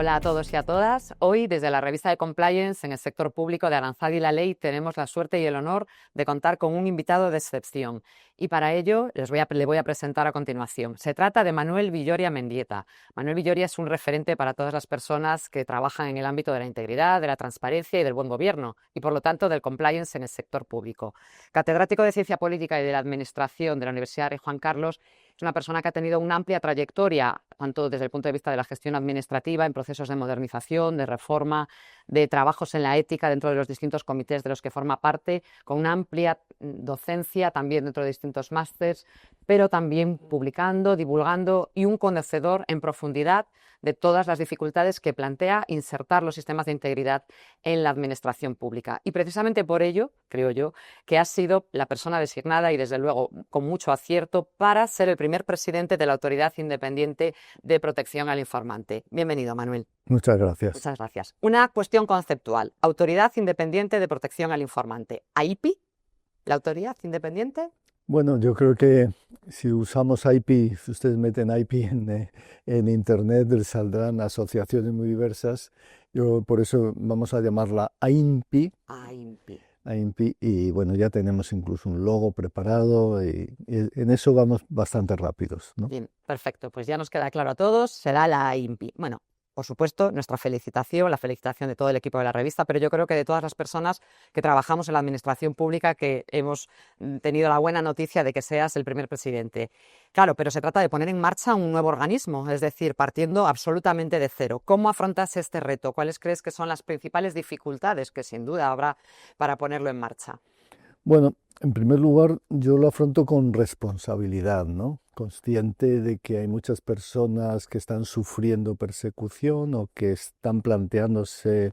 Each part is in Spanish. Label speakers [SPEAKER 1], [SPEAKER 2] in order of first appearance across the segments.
[SPEAKER 1] Hola a todos y a todas. Hoy, desde la revista de Compliance en el sector público de Aranzadi y la Ley, tenemos la suerte y el honor de contar con un invitado de excepción. Y para ello le voy a presentar a continuación. Se trata de Manuel Villoria Mendieta. Manuel Villoria es un referente para todas las personas que trabajan en el ámbito de la integridad, de la transparencia y del buen gobierno, y por lo tanto del compliance en el sector público. Catedrático de Ciencia Política y de la Administración de la Universidad Rey Juan Carlos, es una persona que ha tenido una amplia trayectoria, tanto desde el punto de vista de la gestión administrativa, en procesos de modernización, de reforma, de trabajos en la ética dentro de los distintos comités de los que forma parte, con una amplia docencia también dentro de distintos másters, pero también publicando, divulgando y un conocedor en profundidad de todas las dificultades que plantea insertar los sistemas de integridad en la administración pública. Y precisamente por ello, creo yo, que ha sido la persona designada y desde luego con mucho acierto para ser el primer presidente de la Autoridad Independiente de Protección al Informante. Bienvenido, Manuel.
[SPEAKER 2] Muchas gracias.
[SPEAKER 1] Muchas gracias. Una cuestión conceptual. Autoridad Independiente de Protección al Informante. ¿AIPI? ¿La Autoridad Independiente?
[SPEAKER 2] Bueno, yo creo que si usamos IP, si ustedes meten IP en Internet, les saldrán asociaciones muy diversas. Yo por eso vamos a llamarla AINPI.
[SPEAKER 1] AIPI.
[SPEAKER 2] AINPI, y bueno, ya tenemos incluso un logo preparado y en eso vamos bastante rápidos, ¿no?
[SPEAKER 1] Bien, perfecto. Pues ya nos queda claro a todos, será la AINPI. Bueno, por supuesto, nuestra felicitación, la felicitación de todo el equipo de la revista, pero yo creo que de todas las personas que trabajamos en la administración pública, que hemos tenido la buena noticia de que seas el primer presidente. Claro, pero se trata de poner en marcha un nuevo organismo, es decir, partiendo absolutamente de cero. ¿Cómo afrontas este reto? ¿Cuáles crees que son las principales dificultades que sin duda habrá para ponerlo en marcha?
[SPEAKER 2] Bueno, en primer lugar, yo lo afronto con responsabilidad, ¿no? Consciente de que hay muchas personas que están sufriendo persecución o que están planteándose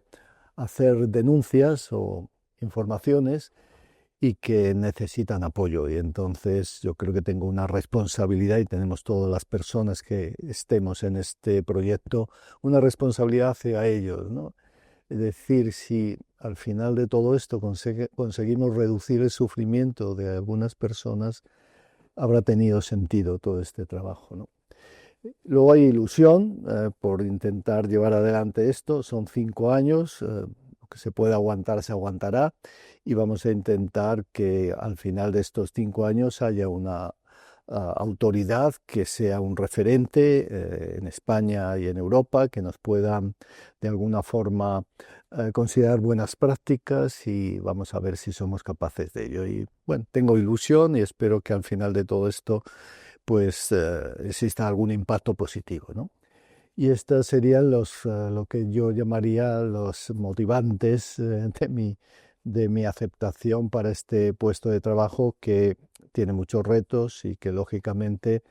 [SPEAKER 2] hacer denuncias o informaciones y que necesitan apoyo. Y entonces yo creo que tengo una responsabilidad, y tenemos todas las personas que estemos en este proyecto una responsabilidad hacia ellos, ¿no? Es decir, si al final de todo esto conseguimos reducir el sufrimiento de algunas personas, habrá tenido sentido todo este trabajo, ¿no? Luego hay ilusión por intentar llevar adelante esto. Son 5 años, lo que se puede aguantar se aguantará, y vamos a intentar que al final de estos 5 años haya una autoridad que sea un referente en España y en Europa, que nos pueda de alguna forma considerar buenas prácticas, y vamos a ver si somos capaces de ello. Y bueno, tengo ilusión y espero que al final de todo esto pues exista algún impacto positivo, ¿no? Y estos serían lo que yo llamaría los motivantes de mi aceptación para este puesto de trabajo, que tiene muchos retos y que lógicamente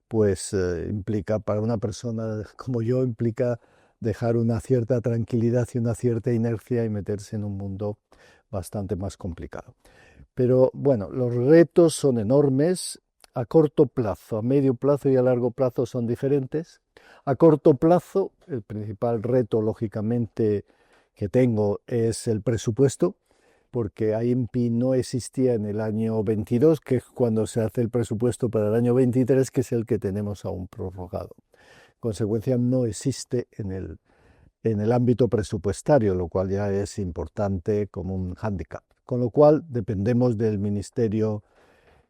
[SPEAKER 2] pues implica, para una persona como yo, implica dejar una cierta tranquilidad y una cierta inercia y meterse en un mundo bastante más complicado. Pero bueno, los retos son enormes. A corto plazo, a medio plazo y a largo plazo son diferentes. A corto plazo, el principal reto, lógicamente, que tengo es el presupuesto, porque AINPI no existía en el año 22, que es cuando se hace el presupuesto para el año 23, que es el que tenemos aún prorrogado. En consecuencia, no existe en el ámbito presupuestario, lo cual ya es importante como un hándicap. Con lo cual, dependemos del Ministerio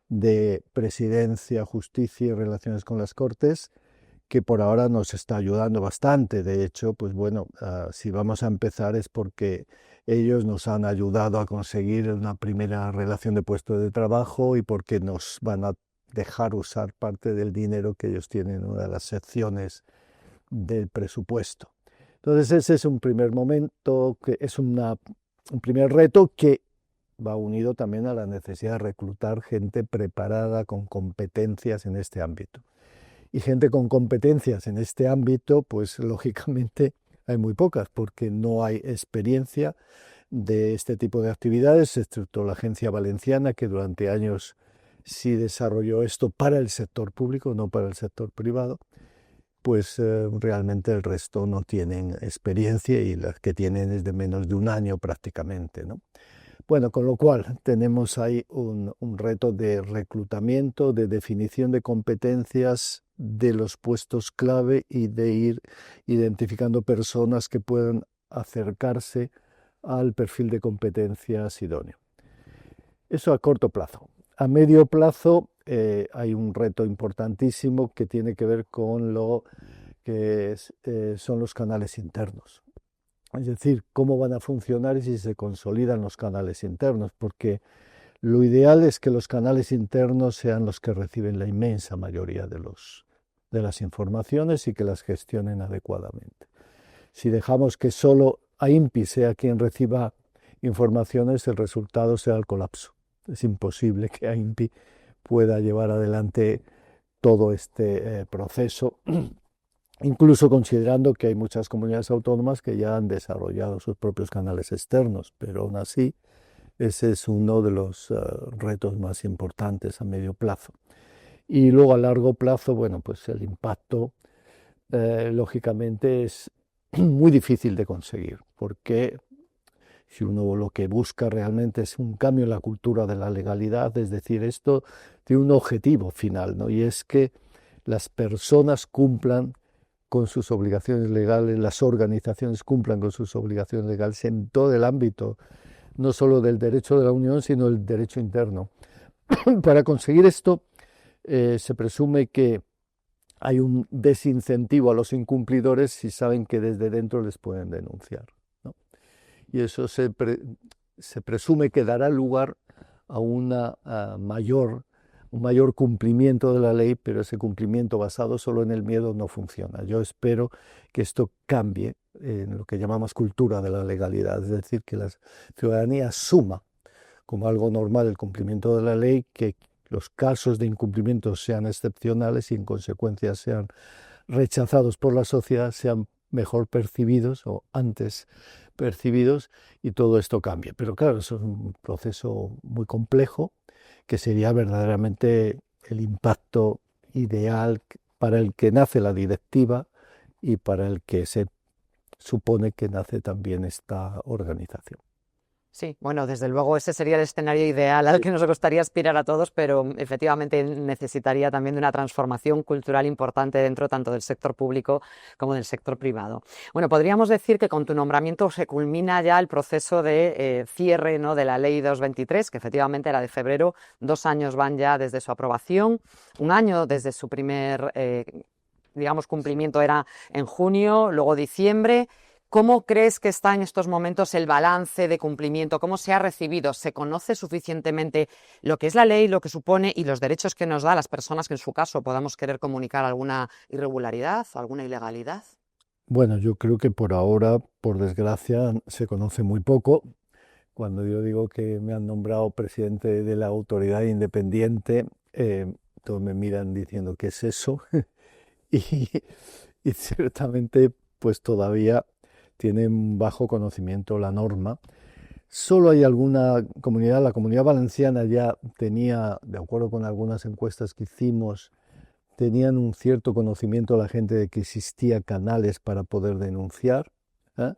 [SPEAKER 2] de Presidencia, Justicia y Relaciones con las Cortes, que por ahora nos está ayudando bastante. De hecho, pues bueno, si vamos a empezar es porque ellos nos han ayudado a conseguir una primera relación de puesto de trabajo, y porque nos van a dejar usar parte del dinero que ellos tienen en una de las secciones del presupuesto. Entonces ese es un primer momento, que es un primer reto que va unido también a la necesidad de reclutar gente preparada con competencias en este ámbito. Y gente con competencias en este ámbito, pues lógicamente hay muy pocas, porque no hay experiencia de este tipo de actividades, excepto la Agencia Valenciana, que durante años sí desarrolló esto para el sector público, no para el sector privado. Pues realmente el resto no tienen experiencia, y las que tienen es de menos de un año prácticamente, ¿no? Bueno, con lo cual tenemos ahí un reto de reclutamiento, de definición de competencias de los puestos clave y de ir identificando personas que puedan acercarse al perfil de competencias idóneo. Eso a corto plazo. A medio plazo hay un reto importantísimo que tiene que ver con lo que son los canales internos. Es decir, cómo van a funcionar y si se consolidan los canales internos, porque lo ideal es que los canales internos sean los que reciben la inmensa mayoría de las informaciones y que las gestionen adecuadamente. Si dejamos que solo AINPI sea quien reciba informaciones, el resultado será el colapso. Es imposible que AINPI pueda llevar adelante todo este proceso, incluso considerando que hay muchas comunidades autónomas que ya han desarrollado sus propios canales externos, pero aún así ese es uno de los retos más importantes a medio plazo. Y luego a largo plazo, bueno, pues el impacto lógicamente es muy difícil de conseguir, porque si uno lo que busca realmente es un cambio en la cultura de la legalidad, es decir, esto tiene un objetivo final, ¿no? Y es que las personas cumplan con sus obligaciones legales, las organizaciones cumplan con sus obligaciones legales en todo el ámbito, no solo del derecho de la Unión, sino el derecho interno. Para conseguir esto, se presume que hay un desincentivo a los incumplidores si saben que desde dentro les pueden denunciar, ¿no? Y eso se presume que dará lugar a un mayor cumplimiento de la ley, pero ese cumplimiento basado solo en el miedo no funciona. Yo espero que esto cambie en lo que llamamos cultura de la legalidad, es decir, que la ciudadanía asuma como algo normal el cumplimiento de la ley, que los casos de incumplimiento sean excepcionales y en consecuencia sean rechazados por la sociedad, sean mejor percibidos o antes percibidos y todo esto cambie. Pero claro, eso es un proceso muy complejo que sería verdaderamente el impacto ideal para el que nace la directiva y para el que se supone que nace también esta organización.
[SPEAKER 1] Sí, bueno, desde luego ese sería el escenario ideal al que nos gustaría aspirar a todos, pero efectivamente necesitaría también de una transformación cultural importante dentro tanto del sector público como del sector privado. Bueno, podríamos decir que con tu nombramiento se culmina ya el proceso de cierre, ¿no?, de la Ley 223, que efectivamente era de febrero, 2 años van ya desde su aprobación, 1 año desde su primer, digamos, cumplimiento era en junio, luego diciembre. ¿Cómo crees que está en estos momentos el balance de cumplimiento? ¿Cómo se ha recibido? ¿Se conoce suficientemente lo que es la ley, lo que supone y los derechos que nos da a las personas que en su caso podamos querer comunicar alguna irregularidad o alguna ilegalidad?
[SPEAKER 2] Bueno, yo creo que por ahora, por desgracia, se conoce muy poco. Cuando yo digo que me han nombrado presidente de la autoridad independiente, todos me miran diciendo, ¿qué es eso? y, y ciertamente, pues todavía tienen bajo conocimiento la norma. Solo hay alguna comunidad, la Comunidad Valenciana ya tenía, de acuerdo con algunas encuestas que hicimos, tenían un cierto conocimiento la gente de que existía canales para poder denunciar, ¿eh?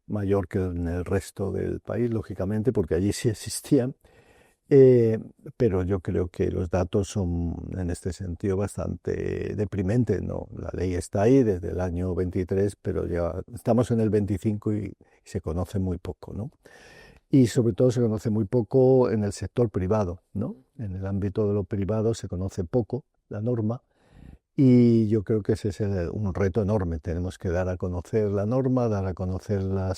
[SPEAKER 2] Mayor que en el resto del país, lógicamente, porque allí sí existían. Pero yo creo que los datos son en este sentido bastante deprimentes, ¿no? La ley está ahí desde el año 23, pero ya estamos en el 25 y se conoce muy poco, ¿no? Y sobre todo se conoce muy poco en el sector privado, ¿no? En el ámbito de lo privado se conoce poco la norma y yo creo que ese es un reto enorme. Tenemos que dar a conocer la norma, dar a conocer la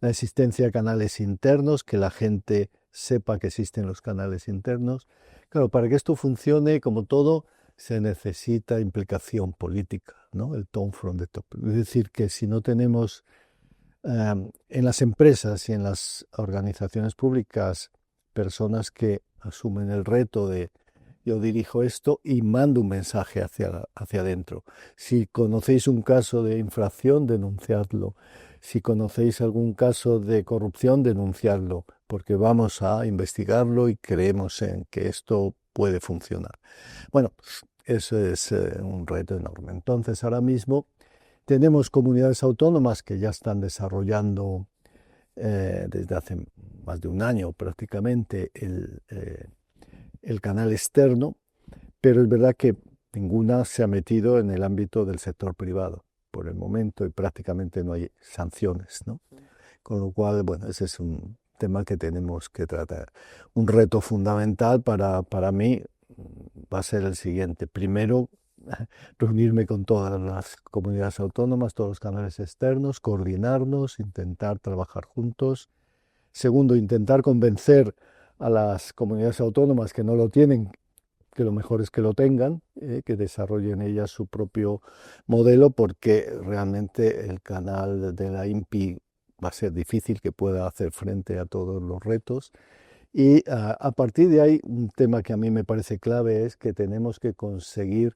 [SPEAKER 2] existencia de canales internos, que la gente sepa que existen los canales internos. Claro, para que esto funcione, como todo, se necesita implicación política, ¿no? El tone from the top. Es decir, que si no tenemos en las empresas y en las organizaciones públicas personas que asumen el reto de yo dirijo esto y mando un mensaje hacia adentro. Si conocéis un caso de infracción, denunciadlo. Si conocéis algún caso de corrupción, denunciadlo, porque vamos a investigarlo y creemos en que esto puede funcionar. Bueno, eso es un reto enorme. Entonces, ahora mismo tenemos comunidades autónomas que ya están desarrollando desde hace más de 1 año prácticamente el canal externo, pero es verdad que Ninguna se ha metido en el ámbito del sector privado por el momento y prácticamente no hay sanciones, ¿no? Con lo cual, bueno, ese es un tema que tenemos que tratar. Un reto fundamental para mí va a ser el siguiente. Primero, reunirme con todas las comunidades autónomas, todos los canales externos, coordinarnos, intentar trabajar juntos. Segundo, intentar convencer a las comunidades autónomas que no lo tienen, que lo mejor es que lo tengan, que desarrollen ellas su propio modelo, porque realmente el canal de la INPI va a ser difícil que pueda hacer frente a todos los retos. Y a partir de ahí, un tema que a mí me parece clave es que tenemos que conseguir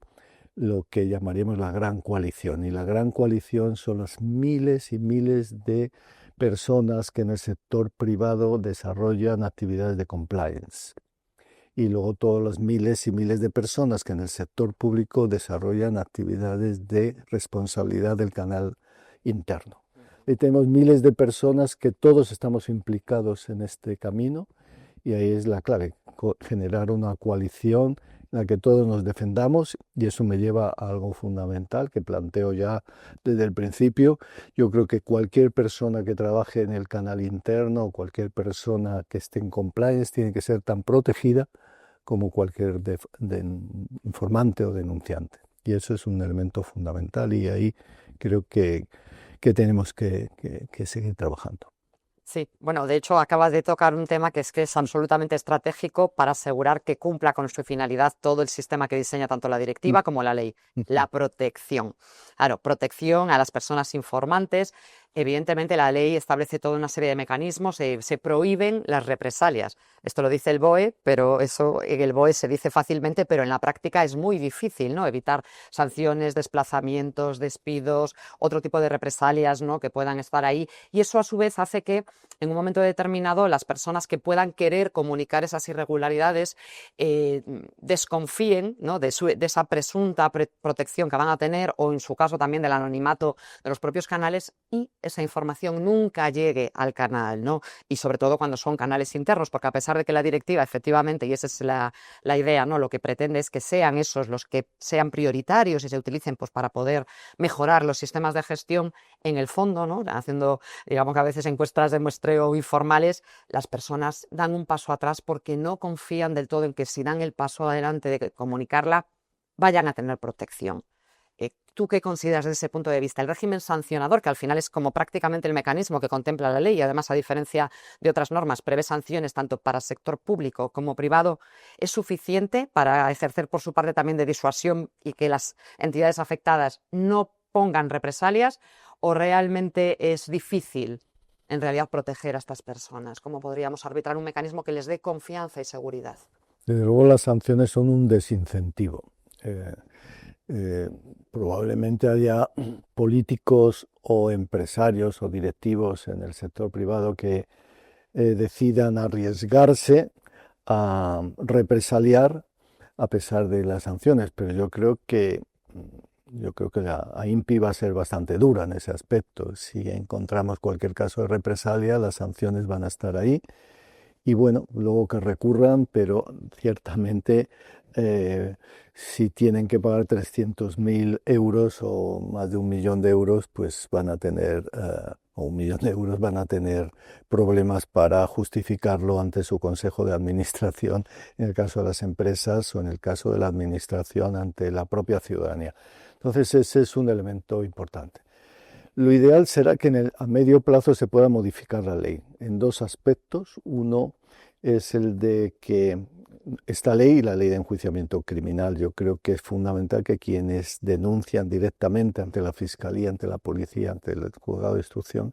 [SPEAKER 2] lo que llamaríamos la gran coalición. Y la gran coalición son las miles y miles de personas que en el sector privado desarrollan actividades de compliance. Y luego todos los miles y miles de personas que en el sector público desarrollan actividades de responsabilidad del canal interno. Y tenemos miles de personas que todos estamos implicados en este camino y ahí es la clave, generar una coalición en la que todos nos defendamos, y eso me lleva a algo fundamental que planteo ya desde el principio. Yo creo que cualquier persona que trabaje en el canal interno o cualquier persona que esté en compliance tiene que ser tan protegida como cualquier informante o denunciante. Y eso es un elemento fundamental y ahí creo que tenemos que seguir trabajando.
[SPEAKER 1] Sí, bueno, de hecho acabas de tocar un tema que es absolutamente estratégico para asegurar que cumpla con su finalidad todo el sistema que diseña tanto la directiva como la ley, la protección. Claro, protección a las personas informantes. Evidentemente la ley establece toda una serie de mecanismos, se prohíben las represalias. Esto lo dice el BOE, pero eso en el BOE se dice fácilmente, pero en la práctica es muy difícil, ¿no? Evitar sanciones, desplazamientos, despidos, otro tipo de represalias, ¿no?, que puedan estar ahí. Y eso a su vez hace que en un momento determinado las personas que puedan querer comunicar esas irregularidades desconfíen, ¿no?, de esa presunta protección que van a tener, o en su caso también del anonimato de los propios canales, y esa información nunca llegue al canal, ¿no? Y sobre todo cuando son canales internos, porque a pesar de que la directiva efectivamente, y esa es la idea, ¿no?, lo que pretende es que sean esos los que sean prioritarios y se utilicen pues para poder mejorar los sistemas de gestión, en el fondo, ¿no?, haciendo, digamos que a veces encuestas de muestreo informales, las personas dan un paso atrás porque no confían del todo en que si dan el paso adelante de comunicarla, vayan a tener protección. ¿Tú qué consideras desde ese punto de vista? El régimen sancionador, que al final es como prácticamente el mecanismo que contempla la ley y además, a diferencia de otras normas, prevé sanciones tanto para sector público como privado, ¿es suficiente para ejercer por su parte también de disuasión y que las entidades afectadas no pongan represalias, o realmente es difícil en realidad proteger a estas personas? ¿Cómo podríamos arbitrar un mecanismo que les dé confianza y seguridad?
[SPEAKER 2] Desde luego las sanciones son un desincentivo. Probablemente haya políticos o empresarios o directivos en el sector privado que decidan arriesgarse a represaliar a pesar de las sanciones, pero yo creo que la INPI va a ser bastante dura en ese aspecto. Si encontramos cualquier caso de represalia, las sanciones van a estar ahí. Y bueno, luego que recurran, pero ciertamente si tienen que pagar 300.000 euros o más de 1.000.000 de euros, pues van a tener, o 1.000.000 de euros, van a tener problemas para justificarlo ante su consejo de administración, en el caso de las empresas, o en el caso de la administración ante la propia ciudadanía. Entonces ese es un elemento importante. Lo ideal será que a medio plazo se pueda modificar la ley en dos aspectos. Uno es el de que esta ley y la ley de enjuiciamiento criminal, yo creo que es fundamental que quienes denuncian directamente ante la Fiscalía, ante la Policía, ante el Juzgado de Instrucción,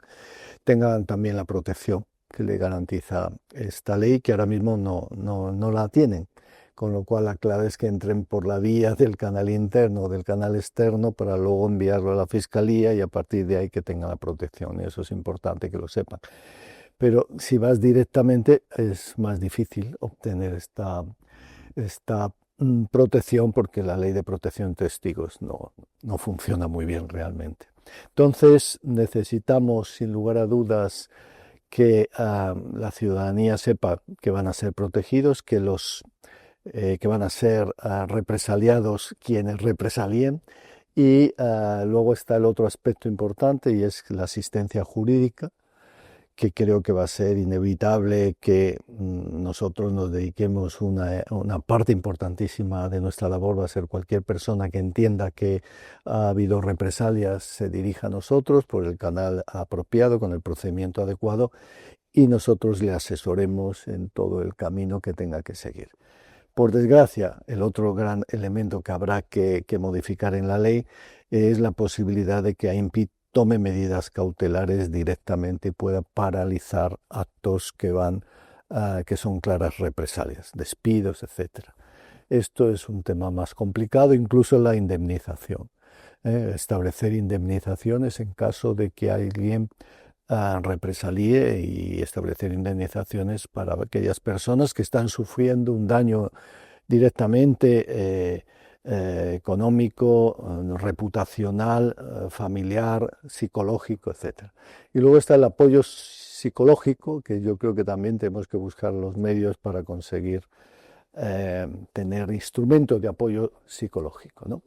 [SPEAKER 2] tengan también la protección que le garantiza esta ley, que ahora mismo no la tienen. Con lo cual la clave es que entren por la vía del canal interno o del canal externo para luego enviarlo a la Fiscalía y a partir de ahí que tengan la protección. Y eso es importante que lo sepan. Pero si vas directamente es más difícil obtener esta protección, porque la ley de protección de testigos no funciona muy bien realmente. Entonces necesitamos, sin lugar a dudas, que la ciudadanía sepa que van a ser protegidos, que los que van a ser represaliados quienes represalien. Y luego está el otro aspecto importante y es la asistencia jurídica, que creo que va a ser inevitable que nosotros nos dediquemos una parte importantísima de nuestra labor, va a ser cualquier persona que entienda que ha habido represalias se dirija a nosotros por el canal apropiado, con el procedimiento adecuado, y nosotros le asesoremos en todo el camino que tenga que seguir. Por desgracia, el otro gran elemento que habrá que modificar en la ley es la posibilidad de que AINPI tome medidas cautelares directamente y pueda paralizar actos que son claras represalias, despidos, etc. Esto es un tema más complicado, incluso la indemnización. Establecer indemnizaciones en caso de que alguien represalie y establecer indemnizaciones para aquellas personas que están sufriendo un daño directamente económico, reputacional, familiar, psicológico, etc. Y luego está el apoyo psicológico, que yo creo que también tenemos que buscar los medios para conseguir tener instrumentos de apoyo psicológico, ¿no?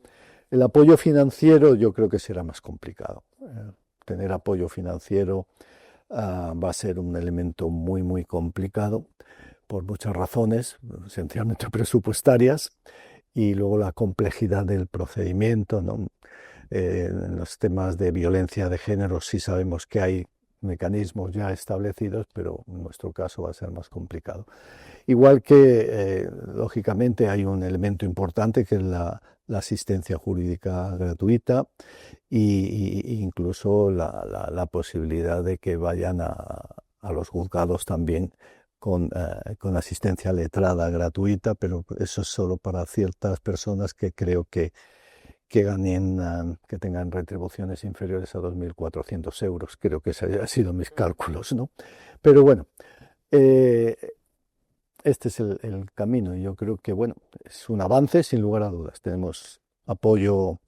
[SPEAKER 2] El apoyo financiero yo creo que será más complicado. Tener apoyo financiero va a ser un elemento muy, muy complicado por muchas razones, esencialmente presupuestarias, y luego la complejidad del procedimiento, ¿no? En los temas de violencia de género sí sabemos que hay mecanismos ya establecidos, pero en nuestro caso va a ser más complicado. Igual que, lógicamente, hay un elemento importante que es la asistencia jurídica gratuita e incluso la posibilidad de que vayan a los juzgados también con asistencia letrada gratuita, pero eso es solo para ciertas personas que creo que ganen, que tengan retribuciones inferiores a 2.400 euros. Creo que esos han sido mis cálculos, ¿no? Pero bueno, este es el camino y yo creo que, bueno, es un avance sin lugar a dudas. Tenemos apoyo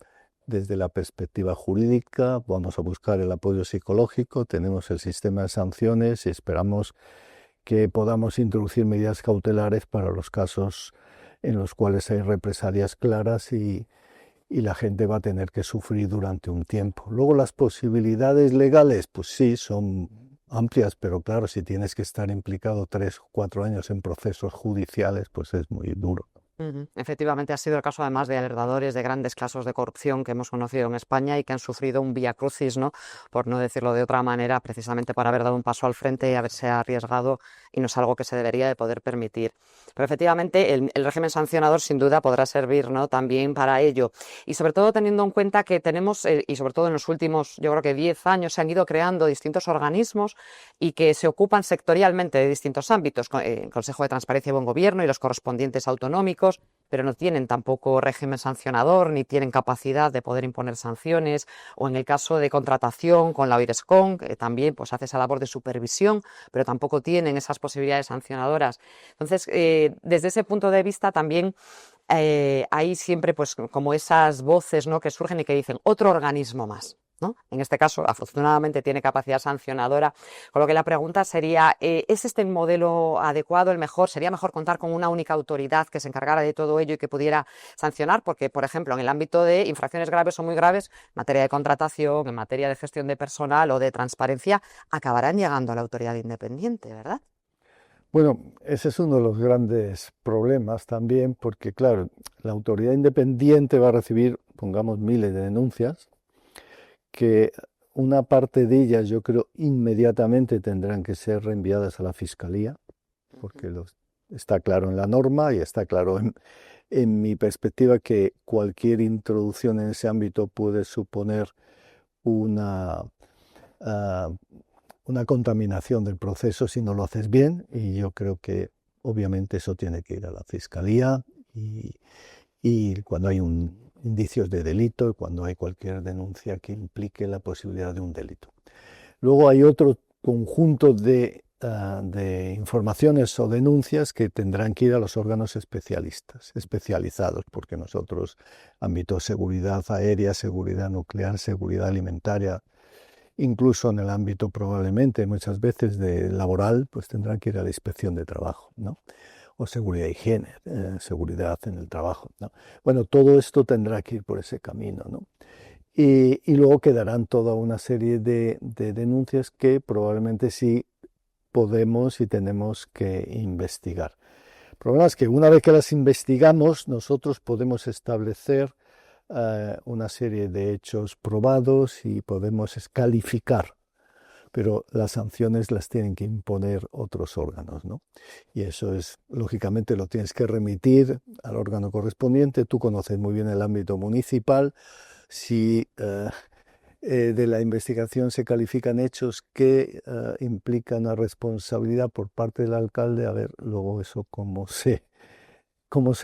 [SPEAKER 2] desde la perspectiva jurídica, vamos a buscar el apoyo psicológico, tenemos el sistema de sanciones y esperamos que podamos introducir medidas cautelares para los casos en los cuales hay represalias claras y la gente va a tener que sufrir durante un tiempo. Luego las posibilidades legales, pues sí, son amplias, pero claro, si tienes que estar implicado 3 o 4 años en procesos judiciales, pues es muy duro.
[SPEAKER 1] Efectivamente, ha sido el caso además de alertadores de grandes casos de corrupción que hemos conocido en España y que han sufrido un vía crucis, ¿no? Por no decirlo de otra manera, precisamente por haber dado un paso al frente y haberse arriesgado, y no es algo que se debería de poder permitir. Pero efectivamente el régimen sancionador sin duda podrá servir, ¿no?, también para ello. Y sobre todo teniendo en cuenta que tenemos, y sobre todo en los últimos, yo creo que 10 años, se han ido creando distintos organismos y que se ocupan sectorialmente de distintos ámbitos, el Consejo de Transparencia y Buen Gobierno y los correspondientes autonómicos, pero no tienen tampoco régimen sancionador ni tienen capacidad de poder imponer sanciones, o en el caso de contratación con la OIRESCON, que también pues hace esa labor de supervisión, pero tampoco tienen esas posibilidades sancionadoras. Entonces, desde ese punto de vista también hay siempre pues como esas voces, ¿no?, que surgen y que dicen otro organismo más, ¿no? En este caso, afortunadamente, tiene capacidad sancionadora, con lo que la pregunta sería, ¿es este el modelo adecuado, el mejor? ¿Sería mejor contar con una única autoridad que se encargara de todo ello y que pudiera sancionar? Porque, por ejemplo, en el ámbito de infracciones graves o muy graves, en materia de contratación, en materia de gestión de personal o de transparencia, acabarán llegando a la autoridad independiente, ¿verdad?
[SPEAKER 2] Bueno, ese es uno de los grandes problemas también, porque claro, la autoridad independiente va a recibir, pongamos, miles de denuncias, que una parte de ellas yo creo inmediatamente tendrán que ser reenviadas a la Fiscalía, porque está claro en la norma y está claro en mi perspectiva que cualquier introducción en ese ámbito puede suponer una, uh, una contaminación del proceso si no lo haces bien, y yo creo que obviamente eso tiene que ir a la Fiscalía y cuando hay indicios de delito y cuando hay cualquier denuncia que implique la posibilidad de un delito. Luego hay otro conjunto de informaciones o denuncias que tendrán que ir a los órganos especializados, porque nosotros, ámbito seguridad aérea, seguridad nuclear, seguridad alimentaria, incluso en el ámbito probablemente muchas veces de laboral, pues tendrán que ir a la inspección de trabajo, ¿no? o seguridad e higiene, seguridad en el trabajo, ¿no? Bueno, todo esto tendrá que ir por ese camino, ¿no? Y luego quedarán toda una serie de denuncias que probablemente sí podemos y tenemos que investigar. El problema es que una vez que las investigamos, nosotros podemos establecer una serie de hechos probados y podemos calificar, pero las sanciones las tienen que imponer otros órganos, ¿no? Y eso es, lógicamente, lo tienes que remitir al órgano correspondiente. Tú conoces muy bien el ámbito municipal. Si de la investigación se califican hechos que implican una responsabilidad por parte del alcalde, a ver luego eso cómo se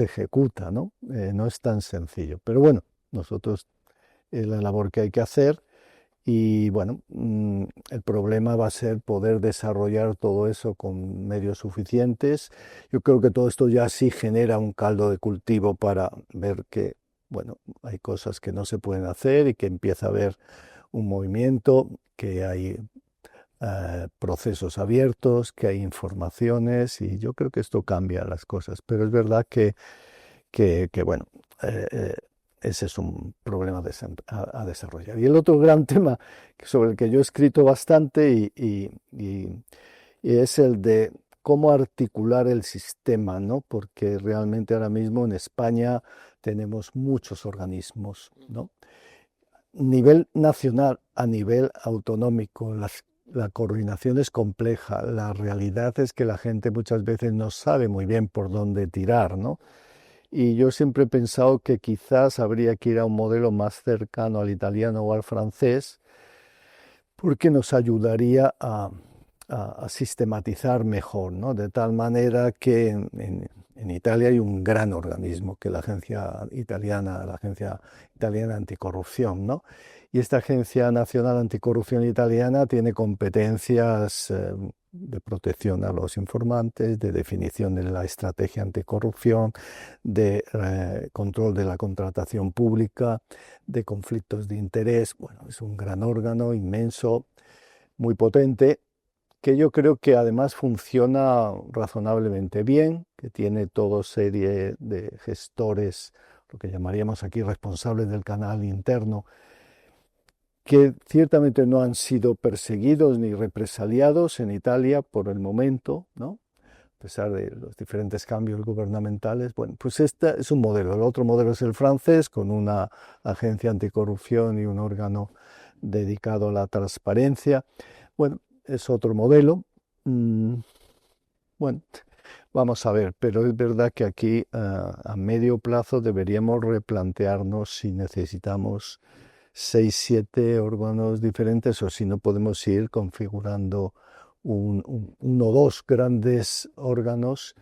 [SPEAKER 2] ejecuta, ¿no? No es tan sencillo. Pero bueno, nosotros la labor que hay que hacer y bueno, el problema va a ser poder desarrollar todo eso con medios suficientes. Yo creo que todo esto ya sí genera un caldo de cultivo para ver que, bueno, hay cosas que no se pueden hacer y que empieza a haber un movimiento, que hay procesos abiertos, que hay informaciones y yo creo que esto cambia las cosas. Pero es verdad que bueno, ese es un problema a desarrollar. Y el otro gran tema sobre el que yo he escrito bastante y es el de cómo articular el sistema, ¿no? Porque realmente ahora mismo en España tenemos muchos organismos, ¿no? Nivel nacional, a nivel autonómico, la coordinación es compleja. La realidad es que la gente muchas veces no sabe muy bien por dónde tirar, ¿no? Y yo siempre he pensado que quizás habría que ir a un modelo más cercano al italiano o al francés, porque nos ayudaría a sistematizar mejor, ¿no? De tal manera que en Italia hay un gran organismo, que es la Agencia Italiana Anticorrupción, ¿no? Y esta Agencia Nacional Anticorrupción Italiana tiene competencias de protección a los informantes, de definición de la estrategia anticorrupción, de control de la contratación pública, de conflictos de interés. Bueno, es un gran órgano inmenso, muy potente, que yo creo que además funciona razonablemente bien, que tiene toda serie de gestores, lo que llamaríamos aquí responsables del canal interno, que ciertamente no han sido perseguidos ni represaliados en Italia por el momento, ¿no? A pesar de los diferentes cambios gubernamentales. Bueno, pues este es un modelo. El otro modelo es el francés, con una agencia anticorrupción y un órgano dedicado a la transparencia. Bueno, es otro modelo. Bueno, vamos a ver, pero es verdad que aquí a medio plazo deberíamos replantearnos si necesitamos 6, 7 órganos diferentes o si no podemos ir configurando uno o dos grandes órganos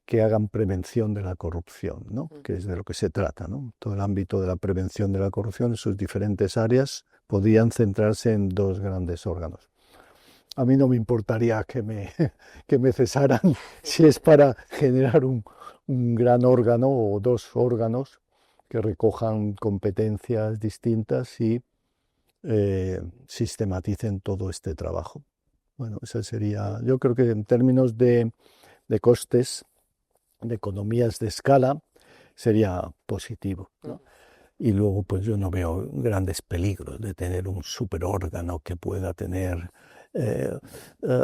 [SPEAKER 2] que hagan prevención de la corrupción, ¿no? Que es de lo que se trata, ¿no? Todo el ámbito de la prevención de la corrupción en sus diferentes áreas podrían centrarse en dos grandes órganos. A mí no me importaría que me cesaran si es para generar un gran órgano o dos órganos que recojan competencias distintas y sistematicen todo este trabajo. Bueno, eso sería, yo creo que en términos de costes, de economías de escala, sería positivo, ¿no? Y luego, pues yo no veo grandes peligros de tener un superórgano que pueda tener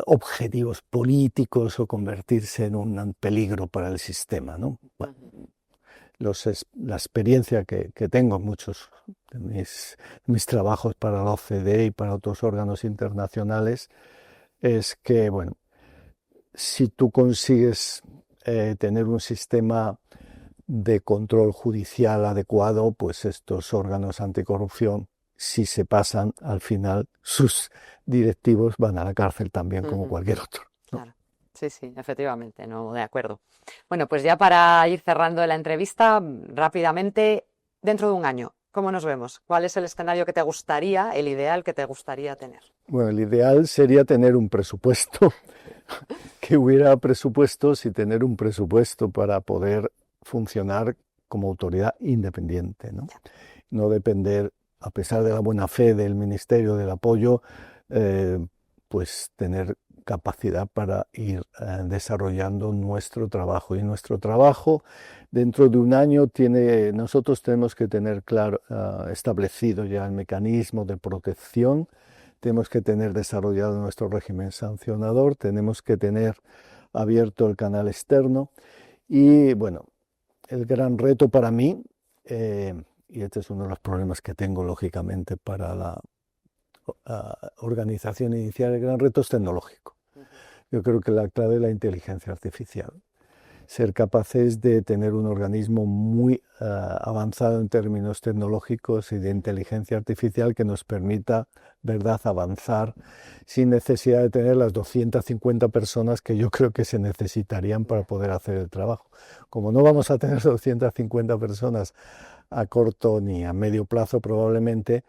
[SPEAKER 2] objetivos políticos o convertirse en un peligro para el sistema, ¿no? Bueno, la experiencia que tengo en muchos de mis trabajos para la OCDE y para otros órganos internacionales es que, bueno, si tú consigues tener un sistema de control judicial adecuado, pues estos órganos anticorrupción, si se pasan, al final sus directivos van a la cárcel también como cualquier otro, ¿no?
[SPEAKER 1] Claro. Sí, sí, efectivamente, no, de acuerdo. Bueno, pues ya para ir cerrando la entrevista, rápidamente, dentro de un año, ¿cómo nos vemos? ¿Cuál es el escenario que te gustaría, el ideal que te gustaría tener?
[SPEAKER 2] Bueno, el ideal sería tener un presupuesto, que hubiera presupuestos y tener un presupuesto para poder funcionar como autoridad independiente, ¿no? No depender, a pesar de la buena fe del Ministerio, del apoyo, pues tener capacidad para ir desarrollando nuestro trabajo. Y nuestro trabajo dentro de un año nosotros tenemos que tener claro, establecido ya el mecanismo de protección, tenemos que tener desarrollado nuestro régimen sancionador, tenemos que tener abierto el canal externo y bueno, el gran reto para mí, y este es uno de los problemas que tengo lógicamente para la organización inicial, el gran reto es tecnológico. Yo creo que la clave es la inteligencia artificial. Ser capaces de tener un organismo muy avanzado en términos tecnológicos y de inteligencia artificial que nos permita, ¿verdad?, avanzar sin necesidad de tener las 250 personas que yo creo que se necesitarían para poder hacer el trabajo. Como no vamos a tener 250 personas a corto ni a medio plazo probablemente,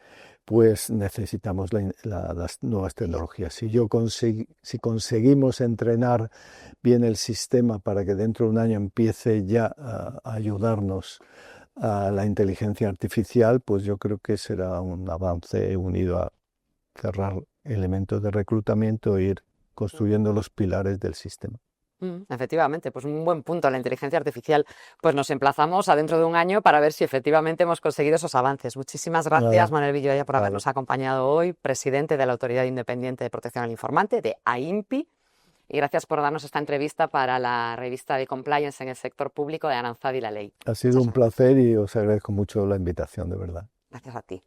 [SPEAKER 2] pues necesitamos las nuevas tecnologías. Si conseguimos entrenar bien el sistema para que dentro de un año empiece ya a ayudarnos a la inteligencia artificial, pues yo creo que será un avance unido a cerrar elementos de reclutamiento e ir construyendo los pilares del sistema.
[SPEAKER 1] Efectivamente, pues un buen punto, la inteligencia artificial. Pues nos emplazamos a dentro de un año para ver si efectivamente hemos conseguido esos avances. Muchísimas gracias, Manuel Villoya, por habernos acompañado hoy, presidente de la Autoridad Independiente de Protección al Informante, de AINPI, y gracias por darnos esta entrevista para la revista de Compliance en el sector público de Aranzadi y la Ley.
[SPEAKER 2] Ha sido un placer y os agradezco mucho la invitación, de verdad.
[SPEAKER 1] Gracias a ti.